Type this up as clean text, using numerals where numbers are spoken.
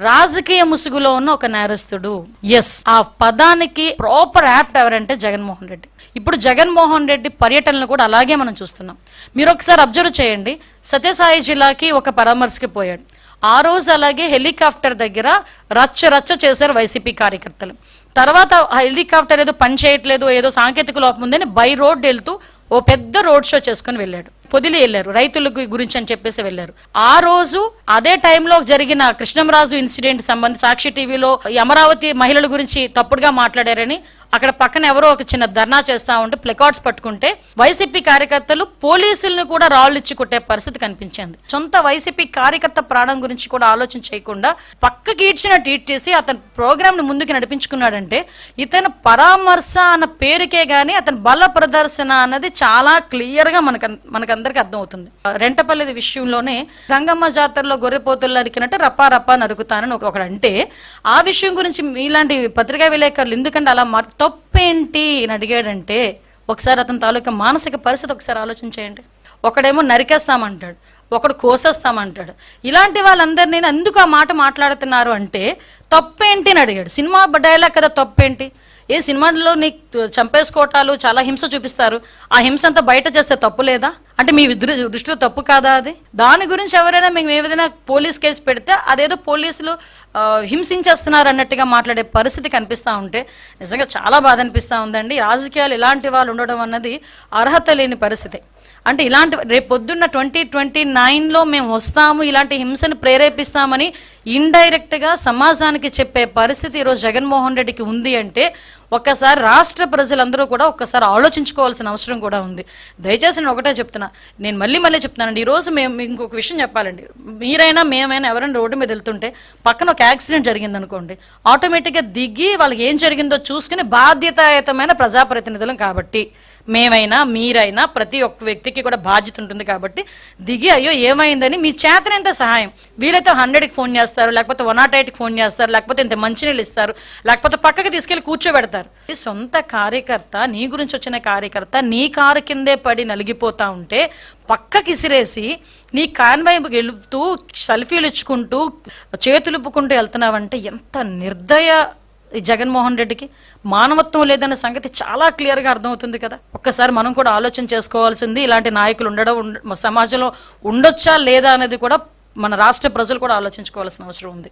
రాజకీయ ముసుగులో ఉన్న ఒక నేరస్తుడు. ఎస్, ఆ పదానికి ప్రాపర్ యాప్ట్ ఎవరంటే జగన్మోహన్ రెడ్డి. ఇప్పుడు జగన్మోహన్ రెడ్డి పర్యటనలు కూడా అలాగే మనం చూస్తున్నాం. మీరు ఒకసారి అబ్జర్వ్ చేయండి. సత్యసాయి జిల్లాకి ఒక పరామర్శకి పోయాడు. ఆ రోజు అలాగే హెలికాప్టర్ దగ్గర రచ్చ చేశారు వైసీపీ కార్యకర్తలు. తర్వాత హెలికాప్టర్ ఏదో పని చేయట్లేదు, ఏదో సాంకేతిక లోపం ఉందని బై రోడ్ వెళ్తూ ఓ పెద్ద రోడ్ షో చేసుకుని వెళ్ళాడు. పొదిలి వెళ్ళారు, రైతుల గురించి అని చెప్పేసి వెళ్ళారు. ఆ రోజు అదే టైంలో జరిగిన కృష్ణంరాజు ఇన్సిడెంట్ సంబంధించి సాక్షి టీవీలో అమరావతి మహిళల గురించి తప్పుడుగా మాట్లాడారని అక్కడ పక్కన ఎవరో ఒక చిన్న ధర్నా చేస్తా ఉంటే ప్లకార్డ్స్ పట్టుకుంటే వైసీపీ కార్యకర్తలు పోలీసులను కూడా రాళ్ళు ఇచ్చి కొట్టే పరిస్థితి కనిపించింది. సొంత వైసీపీ కార్యకర్త ప్రాణం గురించి కూడా ఆలోచన చేయకుండా పక్కకి ఈడ్చిన ట్వీట్ చేసి అతని ప్రోగ్రామ్ ను ముందుకు నడిపించుకున్నాడంటే ఇతను పరామర్శ అన్న పేరుకే గానీ అతని బల ప్రదర్శన అన్నది చాలా క్లియర్ గా మనకందరికి అర్థం అవుతుంది. రెంటపల్లి విషయంలోనే గంగమ్మ జాతరలో గొర్రెపోతులు నరికినట్టు రప్పా నరుకుతానని ఒకడు అంటే ఆ విషయం గురించి మీలాంటి పత్రికా విలేకరులు ఎందుకంటే అలా తప్పేంటి అని అడిగాడంటే ఒకసారి అతని తాలూకా మానసిక పరిస్థితి ఒకసారి ఆలోచన చేయండి. ఒకడేమో నరికేస్తామంటాడు, ఒకడు కోసేస్తామంటాడు. ఇలాంటి వాళ్ళందరినీ ఎందుకు ఆ మాట మాట్లాడుతున్నారు అంటే తప్పేంటి అని అడిగాడు. సినిమా డైలాగ్ కదా తప్పేంటి. ఏ సినిమాలో నీకు చంపేసుకోవటాలు చాలా హింస చూపిస్తారు, ఆ హింస అంతా బయట చేస్తే తప్పు లేదా అంటే మీ దృష్టిలో తప్పు కాదా అది? దాని గురించి ఎవరైనా మేము ఏదైనా పోలీస్ కేసు పెడితే అదేదో పోలీసులు హింసించేస్తున్నారు అన్నట్టుగా మాట్లాడే పరిస్థితి కనిపిస్తూ ఉంటే నిజంగా చాలా బాధ అనిపిస్తూ ఉందండి. రాజకీయాలు ఇలాంటి వాళ్ళు ఉండడం అన్నది అర్హత లేని పరిస్థితి. అంటే ఇలాంటి రేపు పొద్దున్న 2029లో మేము వస్తాము, ఇలాంటి హింసను ప్రేరేపిస్తామని ఇండైరెక్ట్గా సమాజానికి చెప్పే పరిస్థితి ఈరోజు జగన్మోహన్ రెడ్డికి ఉంది అంటే ఒక్కసారి రాష్ట్ర ప్రజలందరూ కూడా ఒక్కసారి ఆలోచించుకోవాల్సిన అవసరం కూడా ఉంది. దయచేసి నేను ఒకటే చెప్తున్నా, నేను మళ్ళీ చెప్తున్నానండి. ఈరోజు మేము ఇంకొక విషయం చెప్పాలండి. మీరైనా మేమైనా ఎవరైనా రోడ్డు మీద వెళ్తుంటే పక్కన ఒక యాక్సిడెంట్ జరిగింది అనుకోండి, ఆటోమేటిక్గా దిగి వాళ్ళకి ఏం జరిగిందో చూసుకుని బాధ్యతాయుతమైన ప్రజాప్రతినిధులం కాబట్టి మేమైనా మీరైనా ప్రతి ఒక్క వ్యక్తికి కూడా బాధ్యత ఉంటుంది కాబట్టి దిగి అయ్యో ఏమైందని మీ చేతనంత సహాయం వీలైతే 100కి ఫోన్ చేస్తారు, లేకపోతే 108కి ఫోన్ చేస్తారు, లేకపోతే ఇంత మంచినీళ్ళు ఇస్తారు, లేకపోతే పక్కకి తీసుకెళ్ళి కూర్చోబెడతారు. సొంత కార్యకర్త, నీ గురించి వచ్చిన కార్యకర్త నీ కారు కిందే పడి నలిగిపోతా ఉంటే పక్కకి ఇసిరేసి నీ కాన్వాయ్ గెలుపుతూ సెల్ఫీలు ఇచ్చుకుంటూ చేతులుపుకుంటూ వెళ్తున్నావంటే ఎంత నిర్దయ ఈ జగన్మోహన్ రెడ్డికి. మానవత్వం లేదన్న సంగతి చాలా క్లియర్గా అర్థమవుతుంది కదా. ఒక్కసారి మనం కూడా ఆలోచన చేసుకోవాల్సింది. ఇలాంటి నాయకులు సమాజంలో ఉండొచ్చా లేదా అనేది కూడా మన రాష్ట్ర ప్రజలు కూడా ఆలోచించుకోవాల్సిన అవసరం ఉంది.